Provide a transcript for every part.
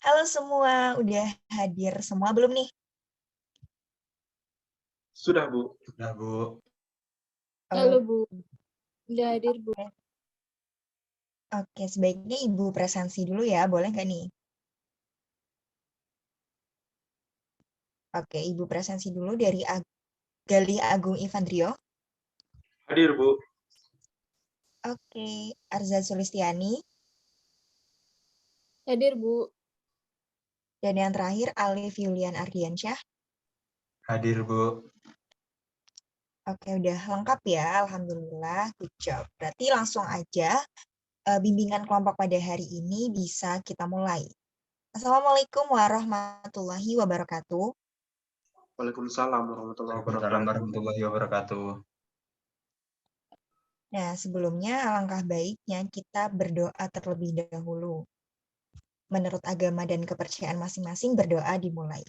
Halo semua, udah hadir semua belum nih? Sudah, Bu. Sudah, Bu. Halo Bu, udah hadir Bu. Oke, sebaiknya Ibu presensi dulu ya, boleh nggak nih? Oke, Ibu presensi dulu dari Galih Agung Ivandrio. Hadir, Bu. Oke, Arza Sulistiani. Hadir Bu. Dan yang terakhir, Alif Yulian Ardiansyah. Hadir, Bu. Oke, udah lengkap ya, Alhamdulillah, good job. Berarti langsung aja bimbingan kelompok pada hari ini bisa kita mulai. Assalamualaikum warahmatullahi wabarakatuh. Waalaikumsalam warahmatullahi Waalaikumsalam wabarakatuh. warahmatullahi wabarakatuh. Nah, sebelumnya alangkah baiknya kita berdoa terlebih dahulu. Menurut agama dan kepercayaan masing-masing, berdoa dimulai.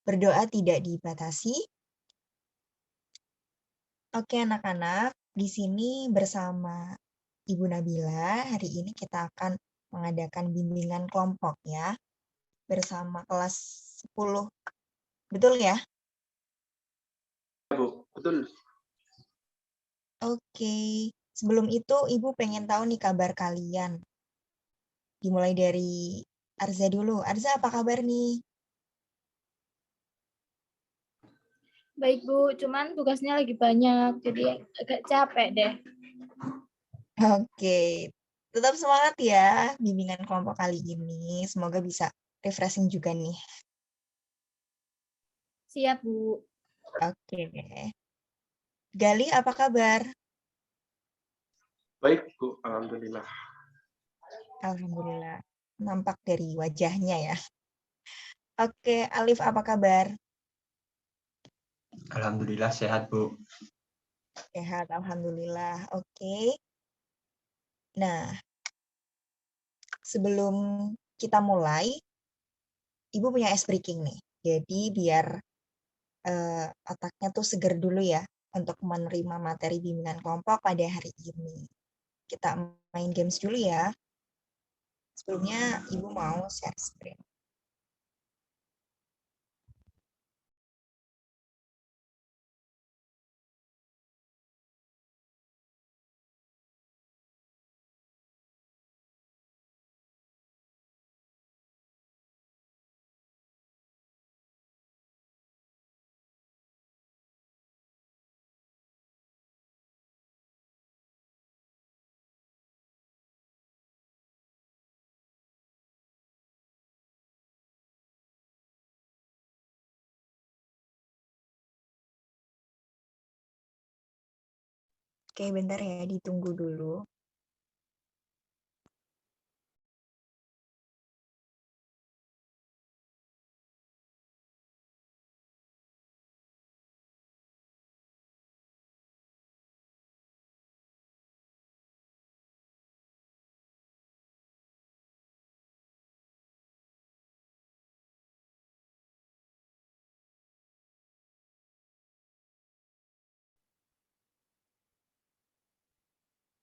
Berdoa tidak dibatasi. Oke, anak-anak, di sini bersama Ibu Nabila, hari ini kita akan mengadakan bimbingan kelompok ya, bersama kelas 10. Betul ya? Bu, betul. Oke, sebelum itu Ibu pengen tahu nih kabar kalian. Dimulai dari Arza dulu. Arza, apa kabar nih? Baik Bu, cuman tugasnya lagi banyak, jadi agak capek deh. Oke, tetap semangat ya bimbingan kelompok kali ini. Semoga bisa refreshing juga nih. Siap Bu. Oke. Gali, apa kabar? Baik, Bu. Alhamdulillah. Alhamdulillah. Nampak dari wajahnya ya. Oke, Alif, apa kabar? Alhamdulillah sehat, Bu. Sehat, alhamdulillah. Oke. Nah, sebelum kita mulai, Ibu punya ice breaking nih. Jadi biar otaknya tuh seger dulu ya untuk menerima materi bimbingan kelompok pada hari ini. Kita main games dulu ya. Sebelumnya Ibu mau share screen. Oke, bentar ya, ditunggu dulu.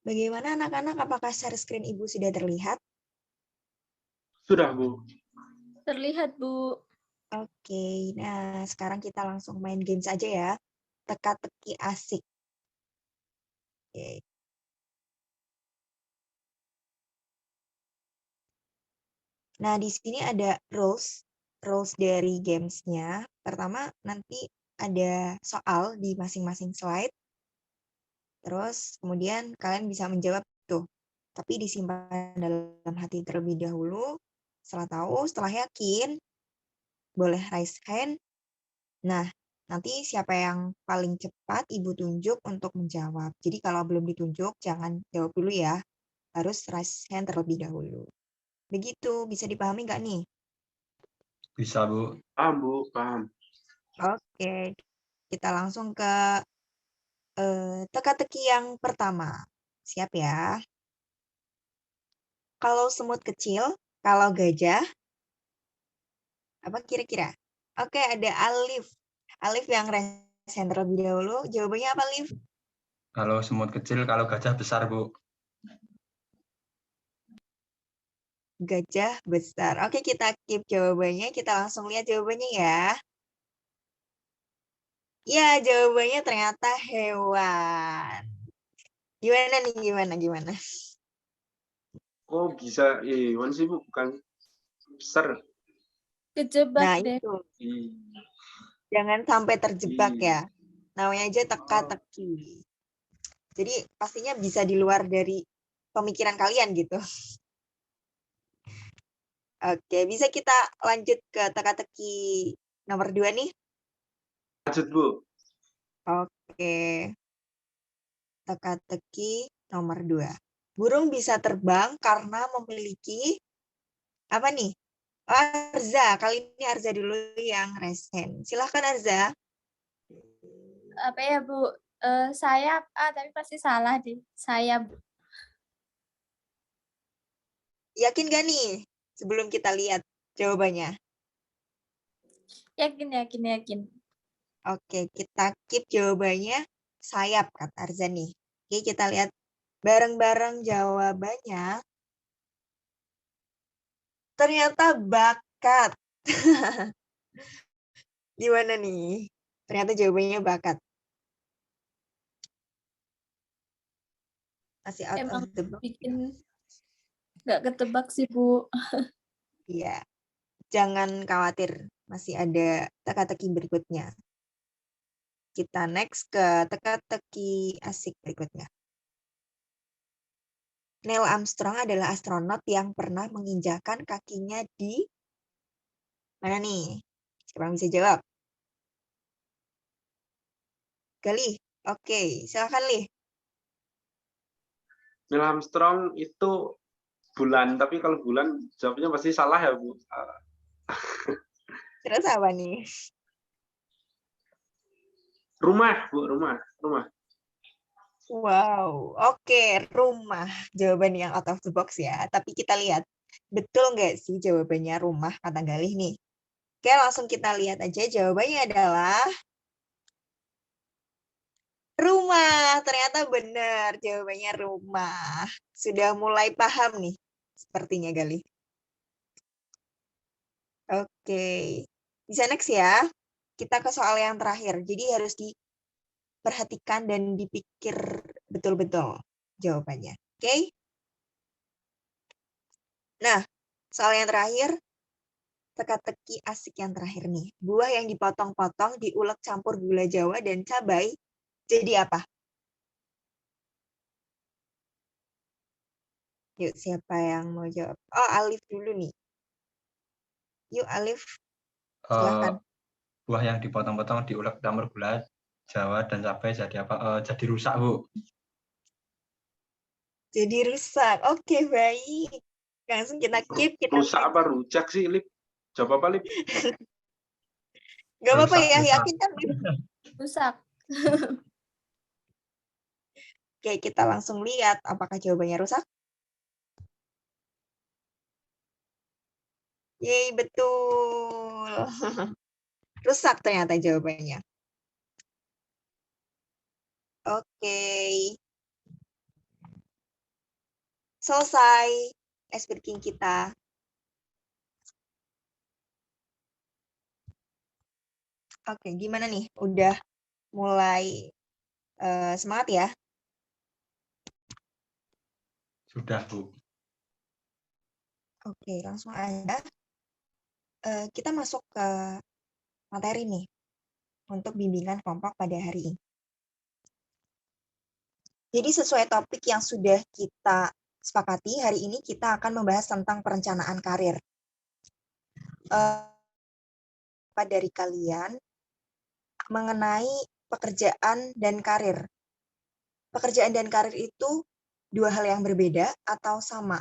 Bagaimana anak-anak, apakah share screen Ibu sudah terlihat? Sudah, Bu. Terlihat Bu. Oke, nah sekarang kita langsung main games aja ya. Teka-teki asik. Oke. Nah, di sini ada rules dari gamesnya. Pertama, nanti ada soal di masing-masing slide. Terus kemudian kalian bisa menjawab tuh. Tapi disimpan dalam hati terlebih dahulu. Setelah tahu, setelah yakin, boleh raise hand. Nah, nanti siapa yang paling cepat Ibu tunjuk untuk menjawab. Jadi kalau belum ditunjuk, jangan jawab dulu ya. Harus raise hand terlebih dahulu. Begitu, bisa dipahami nggak nih? Bisa, Bu. Paham, Bu. Paham. Oke, kita langsung ke teka-teki yang pertama. Siap ya? Kalau semut kecil, kalau gajah, apa kira-kira? Oke, ada Alif. Alif yang raise hand terlebih dahulu. Jawabannya apa, Alif? Kalau semut kecil, kalau gajah besar, Bu. Gajah besar. Oke, kita keep jawabannya. Kita langsung lihat jawabannya ya. Ya, jawabannya ternyata hewan. Gimana nih, gimana? Oh, bisa hewan sih, Bu, bukan besar. Kejebak Nah, deh. itu. Ih, Jangan sampai terjebak ih. ya. Namanya aja teka-teki. Jadi, pastinya bisa di luar dari pemikiran kalian gitu. Oke, bisa kita lanjut ke teka-teki nomor 2 nih? Lanjut, Bu. Oke. Teka-teki nomor 2. Burung bisa terbang karena memiliki apa nih? Arza, kali ini Arza dulu yang resen. Silahkan Arza. Apa ya, Bu? Sayap. Tapi pasti salah deh. Sayap. Yakin gak nih sebelum kita lihat jawabannya? Yakin. Oke, kita keep jawabannya sayap, kata Arza nih. Oke, kita lihat bareng-bareng jawabannya. Ternyata bakat. Gimana nih? Ternyata jawabannya bakat. Masih out Emang of the box. bikin nggak ketebak sih, Bu. Iya. Jangan khawatir, masih ada teka-teki berikutnya. Kita next ke teka-teki asik berikutnya. Neil Armstrong adalah astronot yang pernah menginjakan kakinya di mana nih? Siapa yang bisa jawab? Galih. Oke, silakan Lih. Neil Armstrong itu bulan, tapi kalau bulan jawabnya pasti salah ya, Bu. Terus apa nih? Rumah, Bu, rumah. Wow, oke, rumah. Jawaban yang out of the box ya. Tapi kita lihat, betul nggak sih jawabannya rumah, kata Galih nih? Oke, langsung kita lihat aja. Jawabannya adalah rumah. Ternyata benar jawabannya rumah. Sudah mulai paham nih, sepertinya Galih. Oke, bisa next ya. Kita ke soal yang terakhir. Jadi harus diperhatikan dan dipikir betul-betul jawabannya. Oke? Nah, soal yang terakhir, teka-teki asik yang terakhir nih. Buah yang dipotong-potong, diulek campur gula Jawa dan cabai, jadi apa? Yuk, siapa yang mau jawab? Oh, Alif dulu nih. Yuk, Alif, Eh, silahkan. buah yang dipotong-potong, diulek campur gula Jawa dan cabai jadi apa? Jadi rusak, Bu. Jadi rusak. Oke, baik. Langsung kita keep, kita Rusak next. apa rujak sih, Lip? Jawab apa, Lip? Gak apa-apa Rusak, ya, rusak. yakin kan? Lif? Rusak. Oke, kita langsung lihat apakah jawabannya rusak. Yeay, betul. Rusak ternyata jawabannya. Oke. Selesai ice breaking kita. Oke, gimana nih? Udah mulai semangat ya? Sudah, Bu. Oke, langsung aja. Kita masuk ke materi nih untuk bimbingan kelompok pada hari ini. Jadi sesuai topik yang sudah kita sepakati, hari ini kita akan membahas tentang perencanaan karir. Apa dari kalian mengenai pekerjaan dan karir? Pekerjaan dan karir itu dua hal yang berbeda atau sama?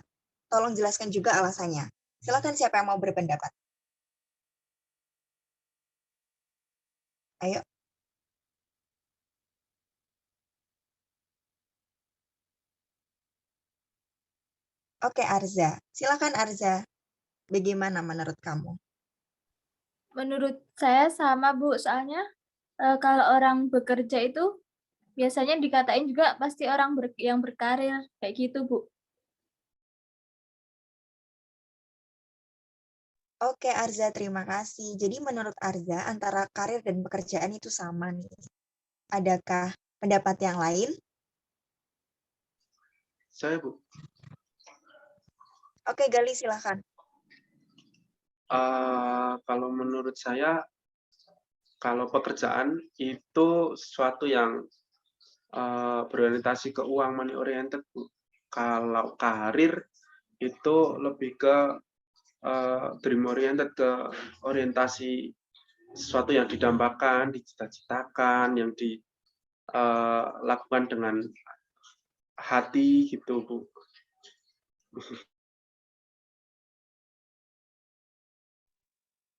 Tolong jelaskan juga alasannya. Silakan siapa yang mau berpendapat. Ayo. Oke, Arza. Silakan Arza. Bagaimana menurut kamu? Menurut saya sama, Bu. Soalnya kalau orang bekerja itu biasanya dikatain juga pasti orang yang berkarir kayak gitu, Bu. Oke, Arza, terima kasih. Jadi menurut Arza, antara karir dan pekerjaan itu sama nih. Adakah pendapat yang lain? Saya, Bu. Oke, Gali, silahkan. Kalau menurut saya, kalau pekerjaan itu sesuatu yang berorientasi ke uang, money oriented, Bu. Kalau karir itu lebih ke dream oriented, ke orientasi sesuatu yang didambakan, dicita-citakan, yang dilakukan dengan hati gitu, Bu.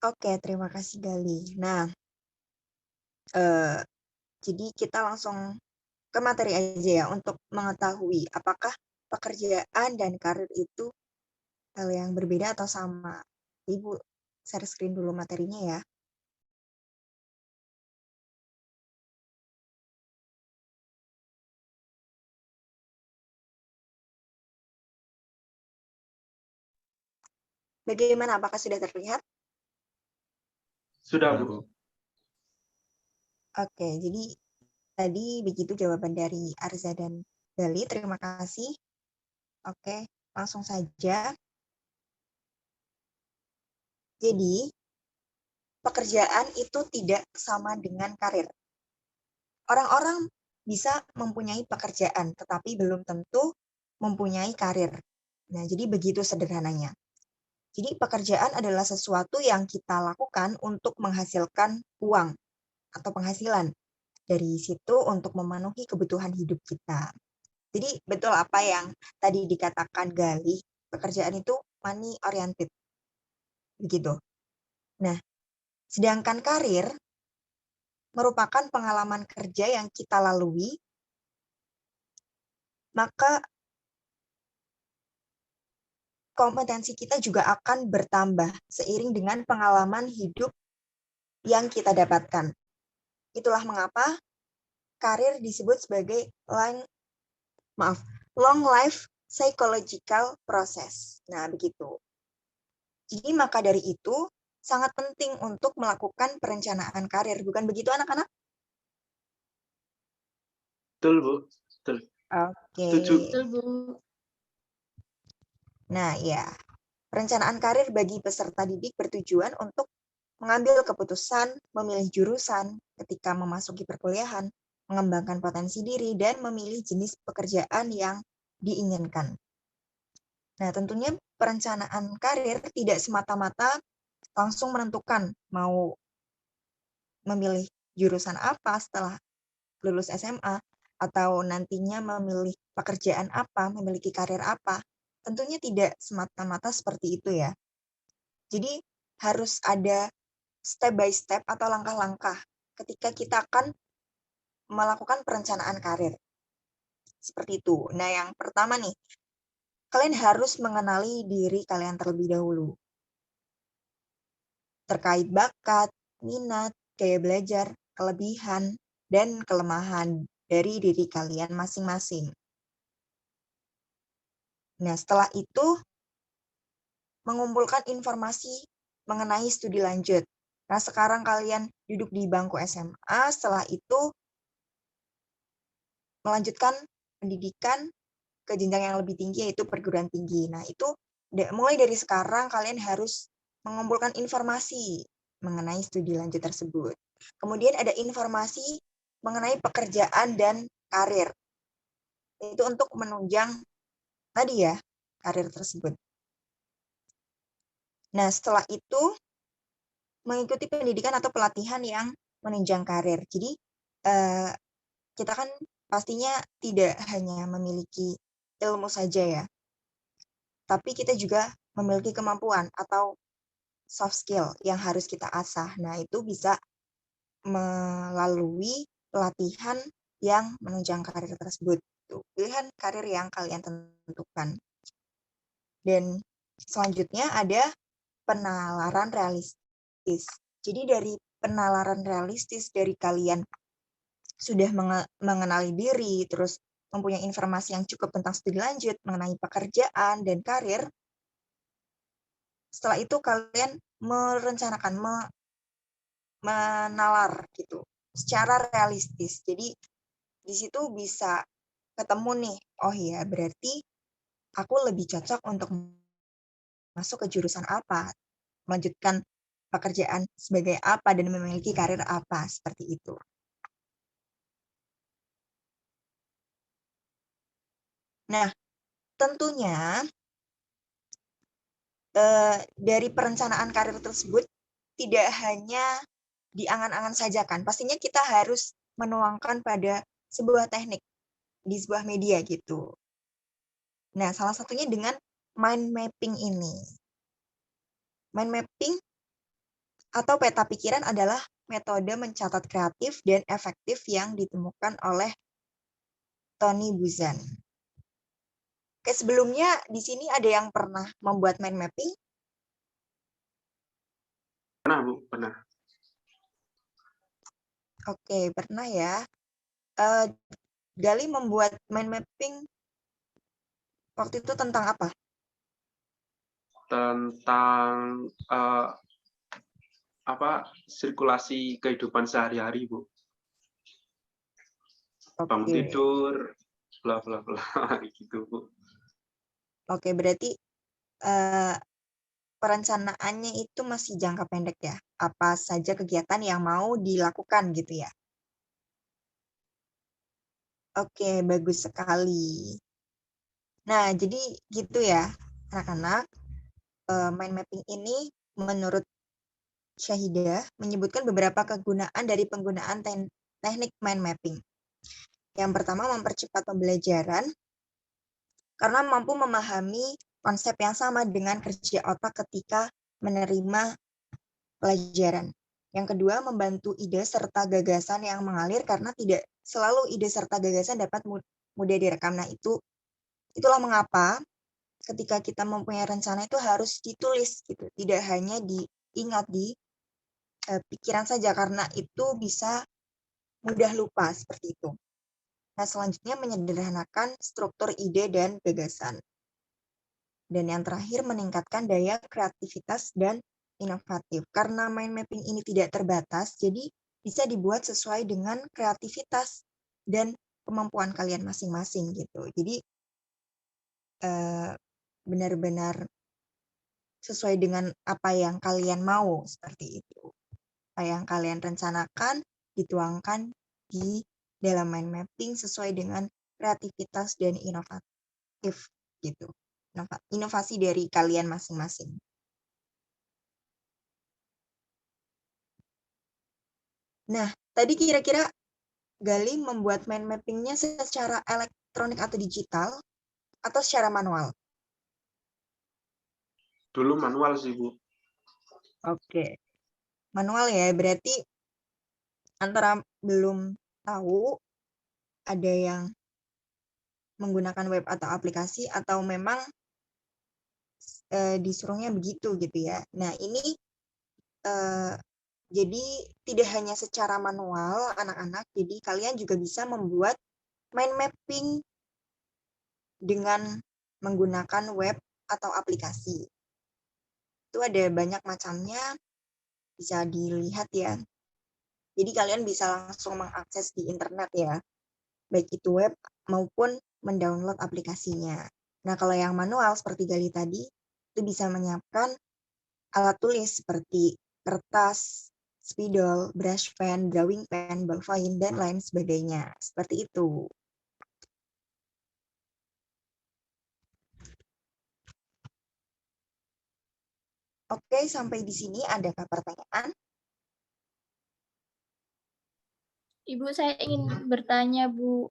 Oke, terima kasih, Gali. Nah, jadi kita langsung ke materi aja ya untuk mengetahui apakah pekerjaan dan karir itu hal yang berbeda atau sama. Ibu share screen dulu materinya ya. Bagaimana? Apakah sudah terlihat? Sudah, Sudah, Bu. Bu. Oke, jadi tadi begitu jawaban dari Arza dan Gali. Terima kasih. Oke, langsung saja. Jadi, pekerjaan itu tidak sama dengan karir. Orang-orang bisa mempunyai pekerjaan, tetapi belum tentu mempunyai karir. Nah, jadi begitu sederhananya. Jadi pekerjaan adalah sesuatu yang kita lakukan untuk menghasilkan uang atau penghasilan. Dari situ untuk memenuhi kebutuhan hidup kita. Jadi betul apa yang tadi dikatakan Gali, pekerjaan itu money oriented. Begitu. Nah, sedangkan karir merupakan pengalaman kerja yang kita lalui, maka kompetensi kita juga akan bertambah seiring dengan pengalaman hidup yang kita dapatkan. Itulah mengapa karir disebut sebagai long life psychological process. Nah, begitu. Jadi maka dari itu sangat penting untuk melakukan perencanaan karir. Bukan begitu anak-anak? Betul, Bu. Betul. Oke. Setuju. Betul, Bu. Nah, ya. Perencanaan karir bagi peserta didik bertujuan untuk mengambil keputusan, memilih jurusan ketika memasuki perkuliahan, mengembangkan potensi diri, dan memilih jenis pekerjaan yang diinginkan. Nah, tentunya perencanaan karir tidak semata-mata langsung menentukan mau memilih jurusan apa setelah lulus SMA, atau nantinya memilih pekerjaan apa, memiliki karir apa. Tentunya tidak semata-mata seperti itu ya. Jadi harus ada step by step atau langkah-langkah ketika kita akan melakukan perencanaan karir. Seperti itu. Nah, yang pertama nih, kalian harus mengenali diri kalian terlebih dahulu. Terkait bakat, minat, gaya belajar, kelebihan, dan kelemahan dari diri kalian masing-masing. Nah, setelah itu, mengumpulkan informasi mengenai studi lanjut. Nah, sekarang kalian duduk di bangku SMA, setelah itu melanjutkan pendidikan ke jenjang yang lebih tinggi, yaitu perguruan tinggi. Nah, itu mulai dari sekarang kalian harus mengumpulkan informasi mengenai studi lanjut tersebut. Kemudian ada informasi mengenai pekerjaan dan karir. Itu untuk menunjang tadi ya, karir tersebut. Nah, setelah itu mengikuti pendidikan atau pelatihan yang menunjang karir. Jadi, kita kan pastinya tidak hanya memiliki ilmu saja ya, tapi kita juga memiliki kemampuan atau soft skill yang harus kita asah. Nah, itu bisa melalui pelatihan yang menunjang karir tersebut. Pilihan karir yang kalian tentukan. Dan selanjutnya ada penalaran realistis. Jadi dari penalaran realistis dari kalian sudah mengenali diri, terus mempunyai informasi yang cukup tentang studi lanjut, mengenai pekerjaan dan karir, setelah itu kalian merencanakan, menalar gitu, secara realistis. Jadi di situ bisa ketemu nih, oh iya berarti aku lebih cocok untuk masuk ke jurusan apa, melanjutkan pekerjaan sebagai apa, dan memiliki karir apa, seperti itu. Nah, tentunya dari perencanaan karir tersebut tidak hanya diangan-angan saja kan, pastinya kita harus menuangkan pada sebuah teknik di sebuah media gitu. Nah, salah satunya dengan mind mapping ini. Mind mapping atau peta pikiran adalah metode mencatat kreatif dan efektif yang ditemukan oleh Tony Buzan. Oke, sebelumnya di sini ada yang pernah membuat mind mapping? Pernah, Bu, pernah. Oke, pernah ya. Gali membuat mind mapping waktu itu tentang apa? Tentang sirkulasi kehidupan sehari-hari, Bu. Bangun Oke. tidur, bla bla bla gitu, Bu. Oke, berarti perencanaannya itu masih jangka pendek ya? Apa saja kegiatan yang mau dilakukan gitu ya? Oke, bagus sekali. Nah, jadi gitu ya, anak-anak. Mind mapping ini menurut Syahidah menyebutkan beberapa kegunaan dari penggunaan teknik mind mapping. Yang pertama, mempercepat pembelajaran karena mampu memahami konsep yang sama dengan kerja otak ketika menerima pelajaran. Yang kedua, membantu ide serta gagasan yang mengalir karena tidak selalu ide serta gagasan dapat mudah direkam. Nah, itulah mengapa ketika kita mempunyai rencana itu harus ditulis gitu, tidak hanya diingat di pikiran saja karena itu bisa mudah lupa seperti itu. Nah, selanjutnya menyederhanakan struktur ide dan gagasan. Dan yang terakhir meningkatkan daya kreativitas dan inovatif. Karena mind mapping ini tidak terbatas, jadi bisa dibuat sesuai dengan kreativitas dan kemampuan kalian masing-masing gitu. Jadi benar-benar sesuai dengan apa yang kalian mau seperti itu. Apa yang kalian rencanakan dituangkan di dalam mind mapping sesuai dengan kreativitas dan inovatif gitu. Inovasi dari kalian masing-masing. Nah, tadi kira-kira Gali membuat mind mapping-nya secara elektronik atau digital atau secara manual? Dulu manual sih, Bu. Oke. Manual ya, berarti antara belum tahu ada yang menggunakan web atau aplikasi atau memang disuruhnya begitu gitu ya. Nah, ini jadi tidak hanya secara manual anak-anak, jadi kalian juga bisa membuat mind mapping dengan menggunakan web atau aplikasi. Itu ada banyak macamnya, bisa dilihat ya. Jadi kalian bisa langsung mengakses di internet ya, baik itu web maupun mendownload aplikasinya. Nah, kalau yang manual seperti Gali tadi, itu bisa menyiapkan alat tulis seperti kertas, spidol, brush pen, drawing pen, ballpoint, dan lain sebagainya. Seperti itu. Oke, sampai di sini adakah pertanyaan? Ibu, saya ingin bertanya, Bu.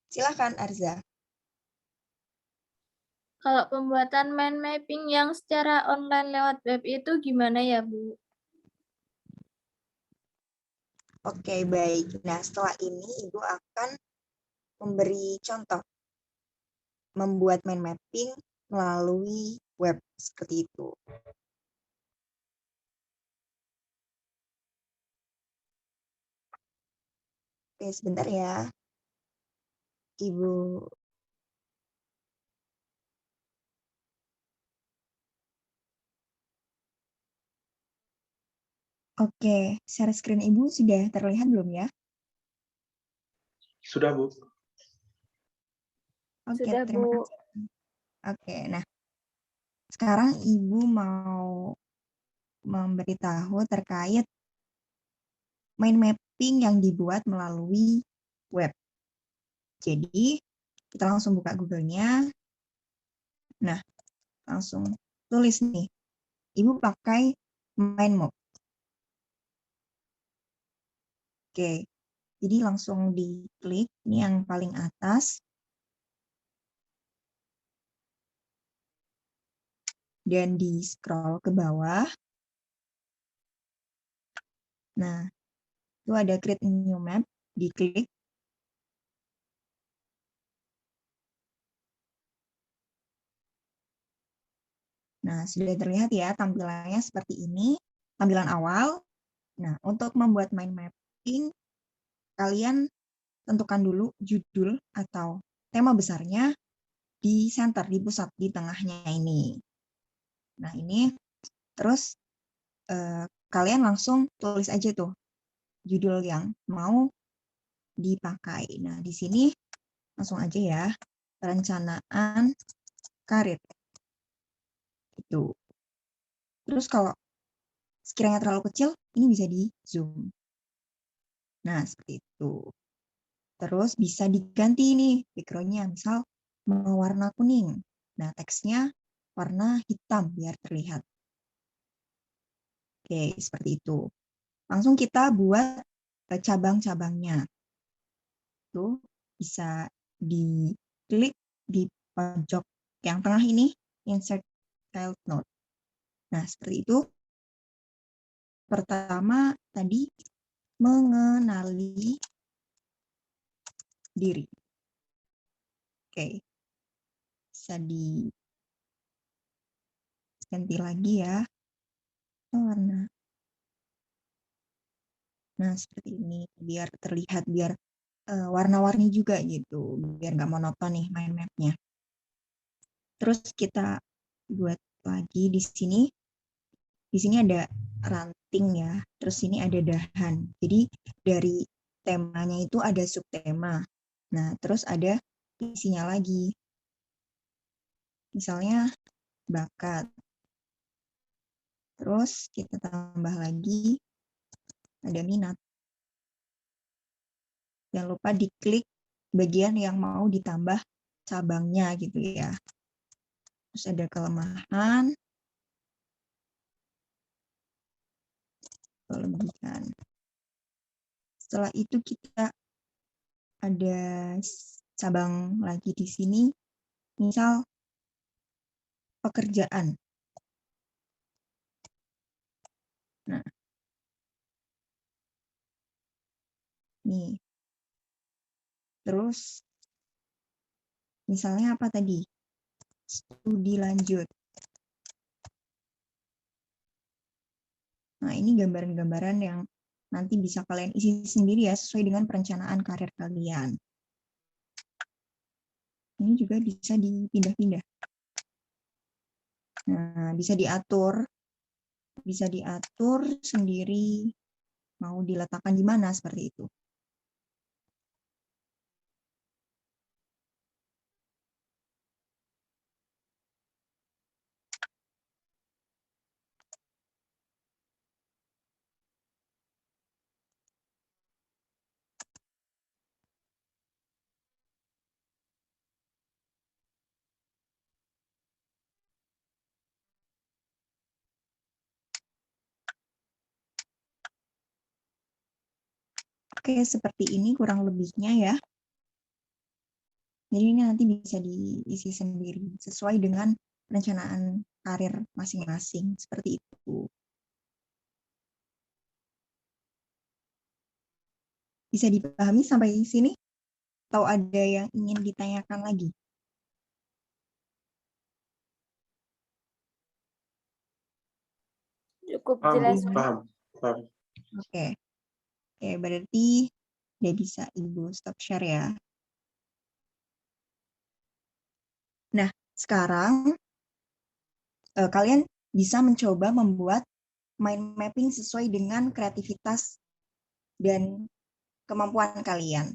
Silakan, Arza. Kalau pembuatan mind mapping yang secara online lewat web itu gimana ya, Bu? Oke, baik. Nah, setelah ini Ibu akan memberi contoh membuat mind mapping melalui web seperti itu. Oke, sebentar ya, Ibu. Oke, share screen Ibu sudah terlihat belum ya? Sudah, Bu. Oke, Sudah, terima Bu. kasih. Oke, nah sekarang Ibu mau memberitahu terkait mind mapping yang dibuat melalui web. Jadi, kita langsung buka Google-nya. Nah, langsung tulis nih. Ibu pakai mind map. Oke, jadi langsung diklik. Ini yang paling atas. Dan di-scroll ke bawah. Nah, itu ada create new map. Diklik. Nah, sudah terlihat ya tampilannya seperti ini. Tampilan awal. Nah, untuk membuat mind mapping, kalian tentukan dulu judul atau tema besarnya di center, di pusat, di tengahnya ini. Nah, ini terus kalian langsung tulis aja tuh judul yang mau dipakai. Nah, di sini langsung aja ya, perencanaan karir. Itu. Terus kalau sekiranya terlalu kecil, ini bisa di zoom. Nah, seperti itu. Terus bisa diganti nih background-nya, misal mau warna kuning. Nah, teksnya warna hitam biar terlihat. Oke, seperti itu. Langsung kita buat cabang-cabangnya. Itu bisa diklik di pojok yang tengah ini, insert child node. Nah, seperti itu. Pertama tadi mengenali diri. Oke. Bisa diganti lagi ya. Warna. Nah, seperti ini biar terlihat, biar warna-warni juga gitu, biar nggak monoton nih mind map-nya. Terus kita buat lagi di sini. Di sini ada ranting ya, terus ini ada dahan. Jadi dari temanya itu ada subtema. Nah, terus ada isinya lagi. Misalnya bakat. Terus kita tambah lagi ada minat. Jangan lupa diklik bagian yang mau ditambah cabangnya gitu ya. Terus ada kelemahan, kelebihan. Setelah itu kita ada cabang lagi di sini, misal pekerjaan. Nah, nih. Terus, misalnya apa tadi? Studi lanjut. Nah, ini gambaran-gambaran yang nanti bisa kalian isi sendiri ya, sesuai dengan perencanaan karir kalian. Ini juga bisa dipindah-pindah. Nah, bisa diatur sendiri, mau diletakkan di mana seperti itu. Oke, seperti ini kurang lebihnya ya. Jadi ini nanti bisa diisi sendiri, sesuai dengan perencanaan karir masing-masing, seperti itu. Bisa dipahami sampai sini? Atau ada yang ingin ditanyakan lagi? Cukup jelas, Bu. Paham. Oke. Oke, berarti Udah bisa Ibu stop share ya. Nah, sekarang kalian bisa mencoba membuat mind mapping sesuai dengan kreativitas dan kemampuan kalian.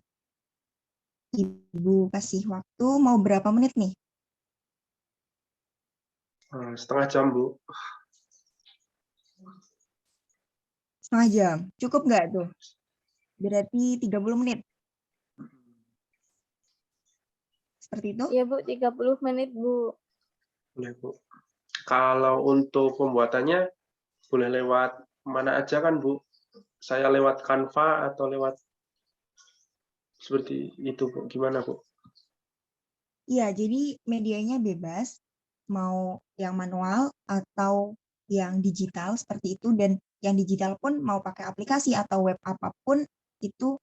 Ibu kasih waktu mau berapa menit nih? Setengah jam, Bu. Setengah jam. Cukup nggak tuh? Berarti 30 menit. Seperti itu? Iya, Bu, 30 menit, Bu. Boleh, Bu. Kalau untuk pembuatannya boleh lewat mana aja kan, Bu? Saya lewat Canva atau lewat seperti itu, Bu. Gimana, Bu? Iya, jadi medianya bebas. Mau yang manual atau yang digital seperti itu. Dan yang digital pun mau pakai aplikasi atau web apapun itu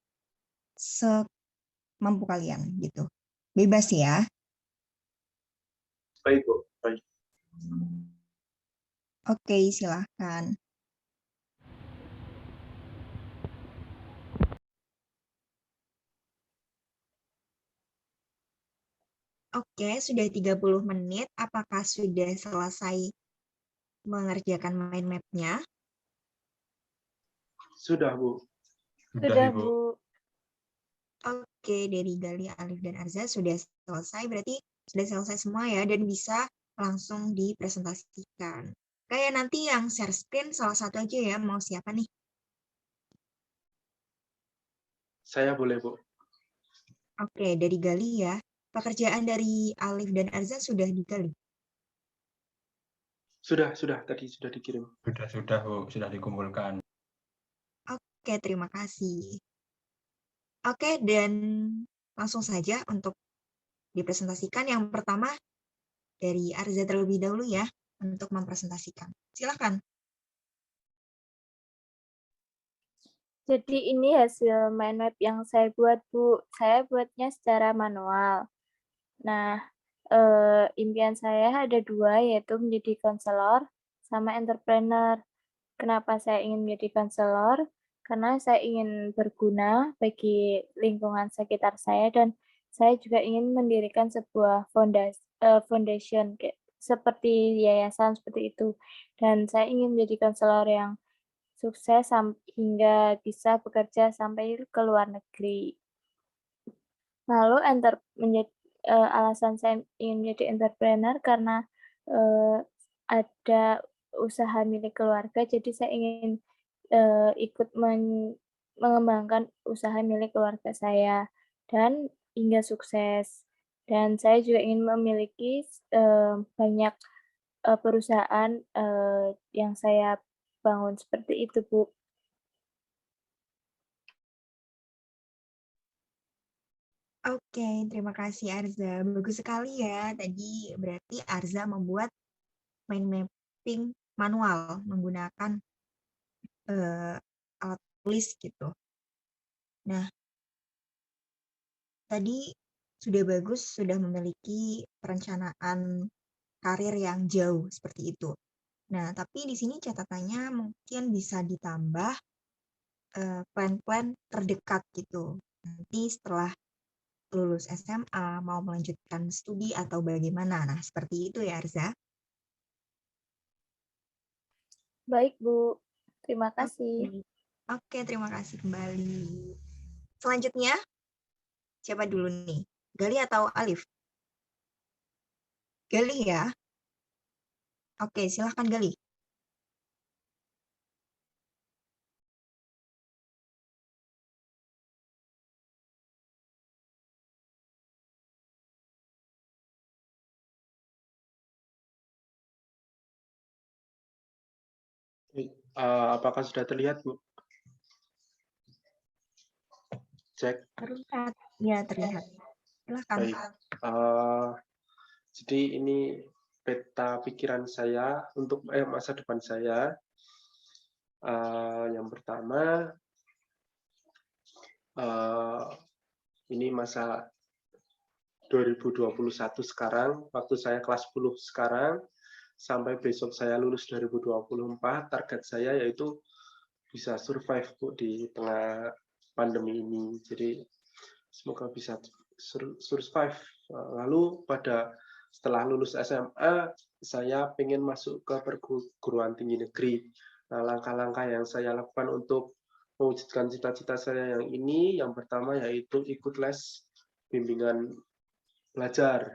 semampu kalian gitu. Bebas ya. Baik, Bu. Baik. Oke, silahkan. Oke, sudah 30 menit. Apakah sudah selesai mengerjakan mind map-nya? Sudah, Bu. Sudah, Ibu. Bu. Oke, dari Gali, Alif, dan Arza sudah selesai. Berarti sudah selesai semua ya, dan bisa langsung dipresentasikan. Kayak nanti yang share screen salah satu aja ya, mau siapa nih? Saya boleh, Bu. Oke, dari Gali ya. Pekerjaan dari Alif dan Arza sudah digali. Sudah. Tadi sudah dikirim. Sudah, Bu. Sudah dikumpulkan. Oke, terima kasih. Oke, dan langsung saja untuk dipresentasikan. Yang pertama dari Arza terlebih dahulu ya, untuk mempresentasikan. Silakan. Jadi ini hasil mind map yang saya buat, Bu. Saya buatnya secara manual. Nah, impian saya ada 2, yaitu menjadi konselor sama entrepreneur. Kenapa saya ingin menjadi konselor? Karena saya ingin berguna bagi lingkungan sekitar saya dan saya juga ingin mendirikan sebuah foundation kayak seperti yayasan seperti itu. Dan saya ingin menjadi konselor yang sukses hingga bisa bekerja sampai ke luar negeri. Lalu alasan saya ingin menjadi entrepreneur karena, eee, ada usaha milik keluarga, jadi saya ingin, ikut mengembangkan usaha milik keluarga saya dan hingga sukses. Dan saya juga ingin memiliki banyak, perusahaan, yang saya bangun seperti itu, Bu. Oke, terima kasih Arza. Bagus sekali ya. Tadi berarti Arza membuat mind mapping manual menggunakan alat tulis gitu. Nah, tadi sudah bagus, sudah memiliki perencanaan karir yang jauh seperti itu. Nah, tapi di sini catatannya mungkin bisa ditambah plan-plan terdekat gitu. Nanti setelah lulus SMA, mau melanjutkan studi atau bagaimana. Nah, seperti itu ya, Arza. Baik, Bu. Terima kasih. Oke, terima kasih kembali. Selanjutnya, siapa dulu nih? Gali atau Alif? Gali ya. Oke, silahkan Gali. Apakah sudah terlihat, Bu? Cek. Terlihat. Ya, terlihat. Silahkan. Baik. Jadi ini peta pikiran saya untuk masa depan saya. Yang pertama, ini masa 2021 sekarang, waktu saya kelas 10 sekarang, sampai besok saya lulus 2024, target saya yaitu bisa survive, Bu, di tengah pandemi ini. Jadi semoga bisa survive. Lalu setelah lulus SMA, saya pengen masuk ke perguruan tinggi negeri. Nah, langkah-langkah yang saya lakukan untuk mewujudkan cita-cita saya yang ini, yang pertama yaitu ikut les bimbingan belajar.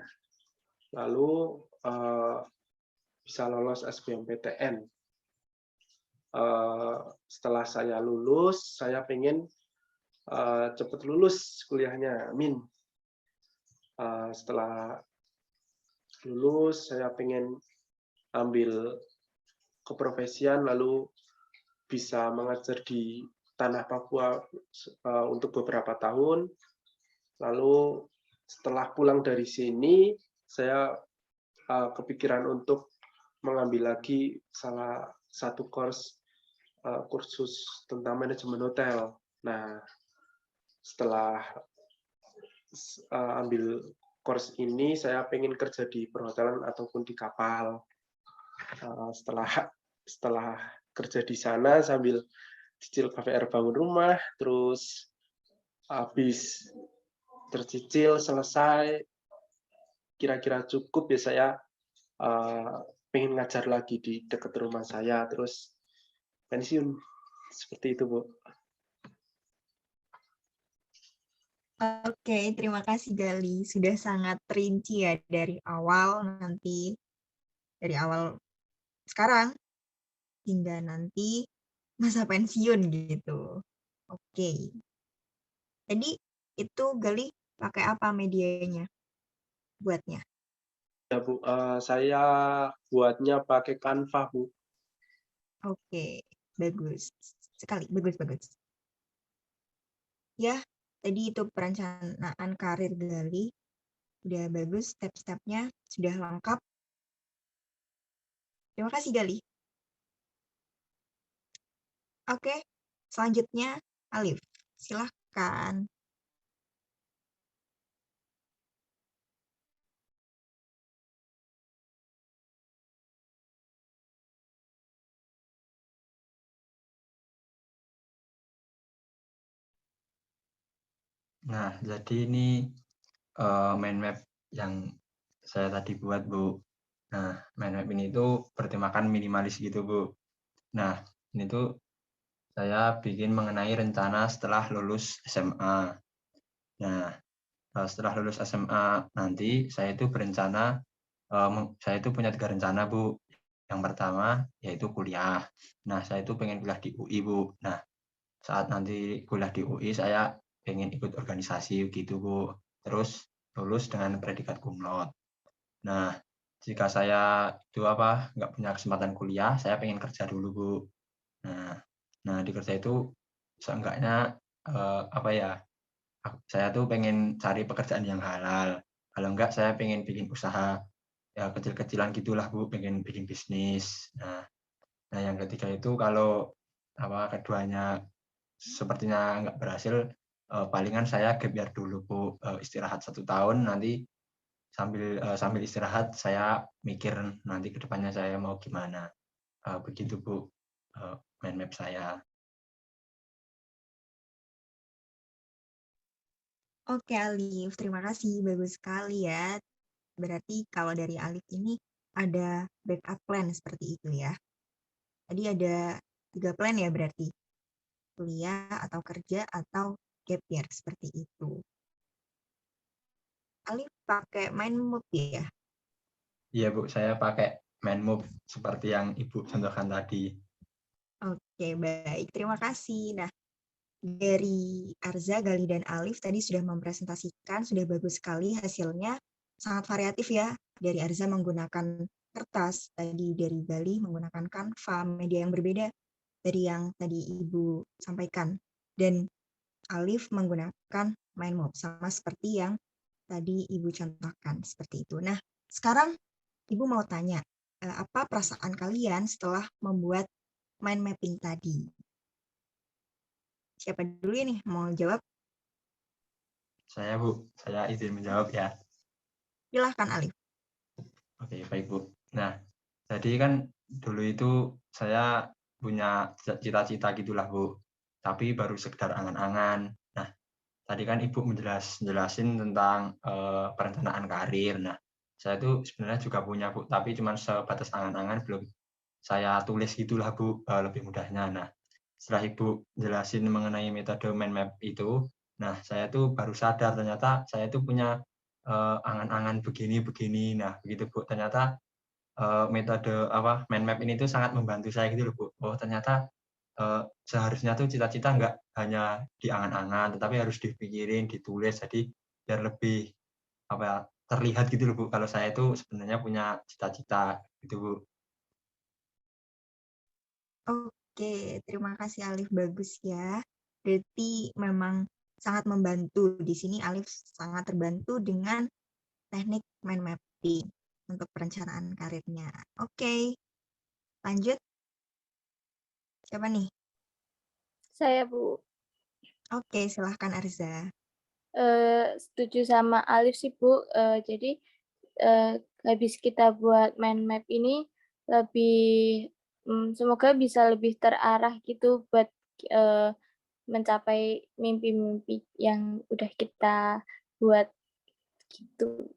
Lalu bisa lolos SBMPTN. Setelah saya lulus, saya pengen cepat lulus kuliahnya, amin. Setelah lulus, saya pengen ambil keprofesian, lalu bisa mengajar di tanah Papua untuk beberapa tahun. Lalu setelah pulang dari sini, saya kepikiran untuk mengambil lagi salah satu kursus tentang manajemen hotel. Nah, setelah ambil course ini, saya pengen kerja di perhotelan ataupun di kapal. Setelah kerja di sana sambil cicil KPR bangun rumah, terus habis tercicil selesai, kira-kira cukup ya saya pengen ngajar lagi di dekat rumah saya, terus pensiun. Seperti itu, Bu. Oke, terima kasih Gali. Sudah sangat rinci ya dari awal sekarang hingga nanti masa pensiun gitu. Oke. Jadi itu Gali pakai apa medianya buatnya? Ya, Bu. Saya buatnya pakai Canva, Bu. Oke, bagus sekali, bagus. Ya, tadi itu perencanaan karir Gali. Udah bagus, step-stepnya sudah lengkap. Terima kasih Gali. Oke, selanjutnya Alif. Silahkan. Nah, jadi ini mind map yang saya tadi buat, Bu. Nah, mind map ini tuh bertemakan minimalis gitu, Bu. Nah, ini tuh saya bikin mengenai rencana setelah lulus SMA. Nah, setelah lulus SMA nanti saya itu berencana, saya itu punya 3 rencana, Bu. Yang pertama yaitu kuliah. Nah, saya itu pengen kuliah di UI, Bu. Nah, saat nanti kuliah di UI saya pengen ikut organisasi gitu, Bu. Terus lulus dengan predikat cum laude. Nah, jika saya itu nggak punya kesempatan kuliah, saya pengen kerja dulu, Bu. Nah di kerja itu seenggaknya saya tuh pengen cari pekerjaan yang halal. Kalau enggak saya pengen bikin usaha ya kecil-kecilan gitulah, Bu, pengen bikin bisnis. Nah yang ketiga itu kalau keduanya sepertinya nggak berhasil, palingan saya gap year dulu, Bu, istirahat 1 tahun, nanti sambil istirahat saya mikir nanti ke depannya saya mau gimana. Begitu, Bu, mind map saya. Oke Alif, terima kasih. Bagus sekali ya. Berarti kalau dari Alif ini ada backup plan seperti itu ya. Tadi ada 3 plan ya berarti. Kuliah atau kerja atau gap year seperti itu. Alif pakai mind map ya? Iya, Bu, saya pakai mind map seperti yang Ibu contohkan tadi. Oke, baik. Terima kasih. Nah, dari Arza, Gali, dan Alif tadi sudah mempresentasikan, sudah bagus sekali hasilnya. Sangat variatif ya. Dari Arza menggunakan kertas, tadi dari Gali menggunakan Canva, media yang berbeda dari yang tadi Ibu sampaikan. Dan Alif menggunakan mind map, sama seperti yang tadi Ibu contohkan, seperti itu. Nah, sekarang Ibu mau tanya, apa perasaan kalian setelah membuat mind mapping tadi? Siapa dulu nih mau jawab? Saya, Bu, saya izin menjawab ya. Silahkan Alif. Oke, baik, Bu. Nah, jadi kan dulu itu saya punya cita-cita gitulah, Bu. tapi baru sekedar angan-angan. Nah, tadi kan Ibu jelasin tentang perencanaan karir. Nah, saya tuh sebenarnya juga punya Bu, tapi cuma sebatas angan-angan, belum saya tulis gitulah Bu, lebih mudahnya. Nah, setelah Ibu jelasin mengenai metode mind map itu, nah saya tuh baru sadar ternyata saya tuh punya angan-angan begini-begini. Nah, begitu Bu, ternyata metode mind map ini tuh sangat membantu saya gitu loh Bu. Oh ternyata seharusnya tuh cita-cita nggak hanya di angan-angan, tetapi harus dipikirin, ditulis, jadi biar lebih terlihat gitu loh Bu, kalau saya itu sebenarnya punya cita-cita gitu Bu. Oke, terima kasih Alif, bagus ya. Berarti memang sangat membantu. Di sini Alif sangat terbantu dengan teknik mind mapping untuk perencanaan karirnya. Oke, lanjut. Siapa nih? Saya, Bu. Oke, silahkan Arza. Setuju sama Alif sih, Bu. Jadi, habis kita buat mind map ini lebih semoga bisa lebih terarah gitu buat, mencapai mimpi-mimpi yang udah kita buat, gitu.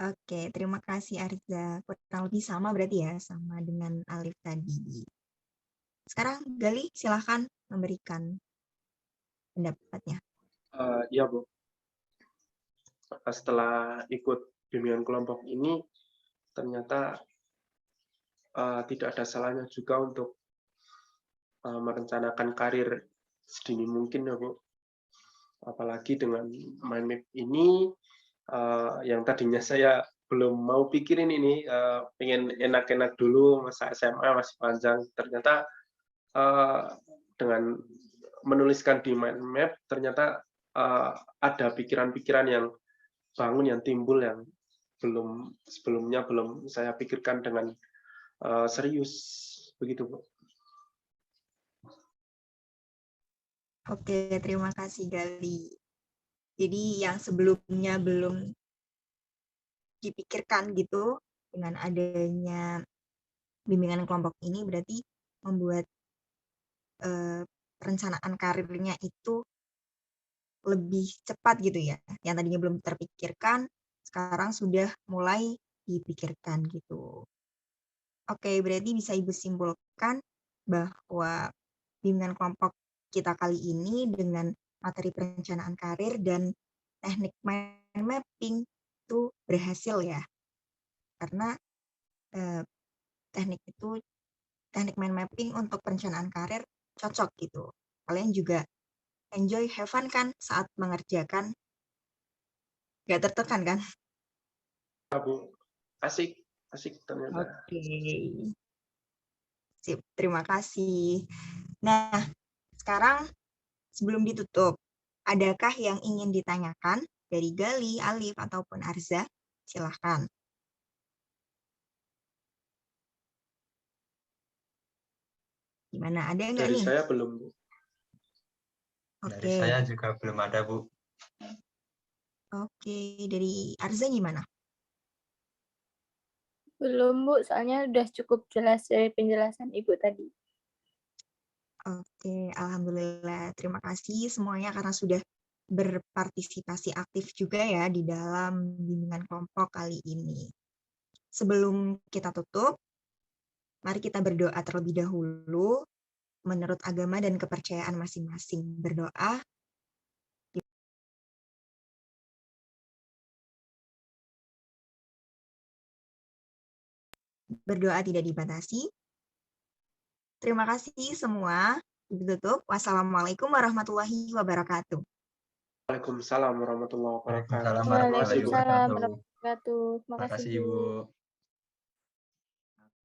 Oke, terima kasih Arza. Kurang lebih sama berarti ya, sama dengan Alif tadi. Sekarang Gali, silahkan memberikan pendapatnya. Iya Bu, setelah ikut bimbingan kelompok ini ternyata tidak ada salahnya juga untuk merencanakan karir sedini mungkin ya Bu. Apalagi dengan mind map ini yang tadinya saya belum mau pikirin ini, pengen enak-enak dulu, masa SMA masih panjang. Ternyata dengan menuliskan di mind map, ternyata ada pikiran-pikiran yang bangun, yang timbul, yang sebelumnya belum saya pikirkan dengan serius. Begitu, Bu. Oke, terima kasih Gali. Jadi yang sebelumnya belum dipikirkan gitu, dengan adanya bimbingan kelompok ini berarti membuat perencanaan karirnya itu lebih cepat gitu ya. Yang tadinya belum terpikirkan, sekarang sudah mulai dipikirkan gitu. Oke, berarti bisa Ibu simpulkan bahwa bimbingan kelompok kita kali ini dengan materi perencanaan karir dan teknik mind mapping itu berhasil ya. Karena teknik mind mapping untuk perencanaan karir cocok gitu. Kalian juga enjoy, have fun kan saat mengerjakan? Nggak tertekan kan? Bu, asik ternyata. Oke. Sip, terima kasih. Nah, sekarang sebelum ditutup, adakah yang ingin ditanyakan dari Gali, Alif, ataupun Arza? Silahkan. Gimana, ada nggak Dari nih? saya belum, Bu. Dari Oke. saya juga belum ada Bu. Oke, dari Arza gimana? Belum, Bu, soalnya udah cukup jelas dari penjelasan Ibu tadi. Oke, alhamdulillah. Terima kasih semuanya karena sudah berpartisipasi aktif juga ya di dalam bimbingan kelompok kali ini. Sebelum kita tutup, mari kita berdoa terlebih dahulu menurut agama dan kepercayaan masing-masing. Berdoa. Berdoa tidak dibatasi. Terima kasih semua. Ditutup. Wassalamualaikum warahmatullahi wabarakatuh. Waalaikumsalam warahmatullahi wabarakatuh. Waalaikumsalam Terima kasih, Bu. warahmatullahi Waalaikumsalam wabarakatuh. warahmatullahi wabarakatuh. Terima Terima kasih, kasih Bu. Bu.